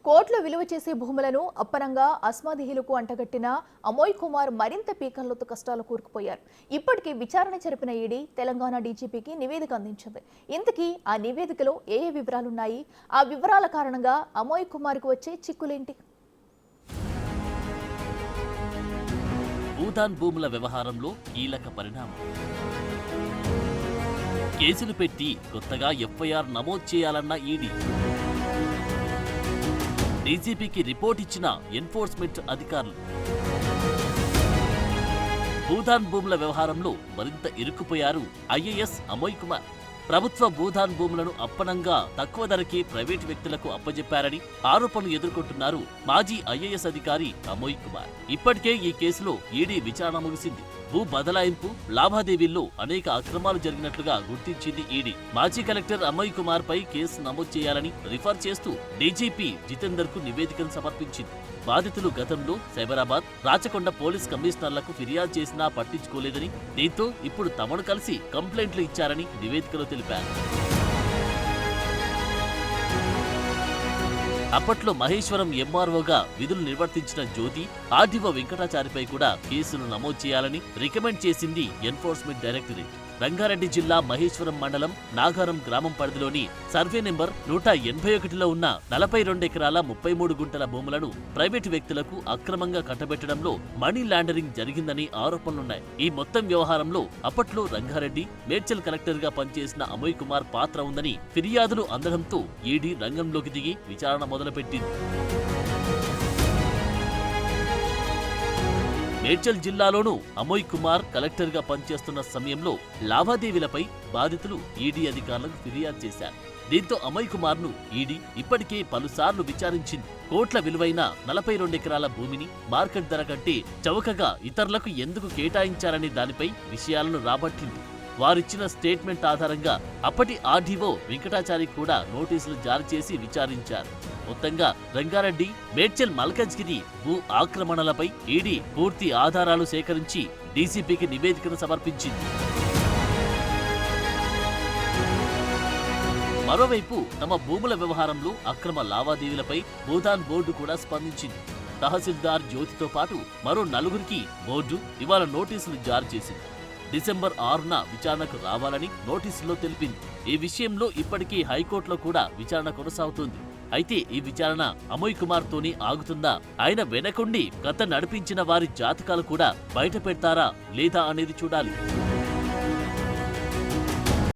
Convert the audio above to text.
కోట్ల విలువ చేసే భూములను అప్పనంగా అస్మాదిహిలకు అంటగట్టిన అమోయ్ కుమార్ మరింత పీకల్లోతు కష్టాలు కూరుకుపోయారు. ఇప్పటికే విచారణ జరిపిన ఈడీ తెలంగాణ డీజీపీకి నివేదిక అందించింది. ఇంతకీ ఆ నివేదికలో ఏ వివరాలున్నాయి? ఆ వివరాల కారణంగా అమోయ్ కుమార్కు వచ్చే చిక్కులేంటి? భూదాన్ భూముల వ్యవహారంలో కీలక పరిణామం. కేసులు పెట్టి కొత్తగా ఎఫ్ఐఆర్ నమోదు చేయాలన్న ఈడీ. డీజీపీకి రిపోర్ట్ ఇచ్చిన ఎన్ఫోర్స్మెంట్ అధికారులు. భూదాన్ భూముల వ్యవహారంలో మరింత ఇరుక్కుపోయారు ఐఏఎస్ అమోయ్ కుమార్. ప్రభుత్వ భూదాన్ భూములను అప్పనంగా తక్కువ ధరకే ప్రైవేటు వ్యక్తులకు అప్పజెప్పారని ఆరోపణలు ఎదుర్కొంటున్నారు మాజీ ఐఏఎస్ అధికారి అమోయ్ కుమార్. ఇప్పటికే ఈ కేసులో ఈడీ విచారణ ముగిసింది. భూ బదలాయింపు లావాదేవీల్లో అనేక అక్రమాలు జరిగినట్లుగా గుర్తించింది ఈడీ. మాజీ కలెక్టర్ అమోయ్ కుమార్ పై కేసు నమోదు చేయాలని రిఫర్ చేస్తూ డీజీపీ జితేందర్ కు నివేదికను సమర్పించింది. బాధితులు గతంలో సైబరాబాద్, రాచకొండ పోలీస్ కమిషనర్లకు ఫిర్యాదు చేసినా పట్టించుకోలేదని, దీంతో ఇప్పుడు తమను కలిసి కంప్లైంట్లు ఇచ్చారని నివేదికలో తెలిపారు. అప్పట్లో మహేశ్వరం ఎంఆర్ఓగా విధులు నిర్వర్తించిన జ్యోతి, ఆర్డీఓ వెంకటాచారిపై కూడా కేసులు నమోదు చేయాలని రికమెండ్ చేసింది ఎన్ఫోర్స్మెంట్ డైరెక్టరేట్. రంగారెడ్డి జిల్లా మహేశ్వరం మండలం నాగారం గ్రామం పరిధిలోని సర్వే నెంబర్ 181లో ఉన్న 42 ఎకరాల 33 గుంటల భూములను ప్రైవేటు వ్యక్తులకు అక్రమంగా కట్టబెట్టడంలో మనీ లాండరింగ్ జరిగిందని ఆరోపణలున్నాయి. ఈ మొత్తం వ్యవహారంలో అప్పట్లో రంగారెడ్డి, మేడ్చల్ కలెక్టర్గా పనిచేసిన అమోయ్ కుమార్ పాత్ర ఉందని ఫిర్యాదులు అందడంతో ఈడీ రంగంలోకి దిగి విచారణ మొదలుపెట్టింది. మేడ్చల్ జిల్లాలోనూ అమోయ్ కుమార్ కలెక్టర్గా పనిచేస్తున్న సమయంలో లావాదేవీలపై బాధితులు ఈడీ అధికారులకు ఫిర్యాదు చేశారు. దీంతో అమోయ్ కుమార్ ను ఈడీ ఇప్పటికే పలుసార్లు విచారించింది. కోట్ల విలువైన 42 ఎకరాల భూమిని మార్కెట్ ధర కంటే చౌకగా ఇతరులకు ఎందుకు కేటాయించారనే దానిపై విషయాలను రాబట్టింది. వారిచ్చిన స్టేట్మెంట్ ఆధారంగా అప్పటి ఆర్డీఓ వెంకటాచారి కూడా నోటీసులు జారీ చేసి విచారించారు. మొత్తంగా రంగారెడ్డి, మేడ్చల్, మల్కజ్గిరి భూ ఆక్రమణలపై ఈడీ పూర్తి ఆధారాలు సేకరించి డీసీపీకి నివేదికను సమర్పించింది. మరోవైపు తమ భూముల వ్యవహారంలో అక్రమ లావాదేవీలపై భూదాన్ బోర్డు కూడా స్పందించింది. తహసీల్దార్ జ్యోతితో పాటు మరో 4గురికి బోర్డు ఇవాళ నోటీసులు జారీ చేసింది. డిసెంబర్ 6న విచారణకు రావాలని నోటీసుల్లో తెలిపింది. ఈ విషయంలో ఇప్పటికీ హైకోర్టులో కూడా విచారణ కొనసాగుతోంది. అయితే ఈ విచారణ అమోయ్ కుమార్ తోనే ఆగుతుందా? ఆయన వెనకుండి కథ నడిపించిన వారి జాతకాలు కూడా బయట పెడతారా లేదా అనేది చూడాలి.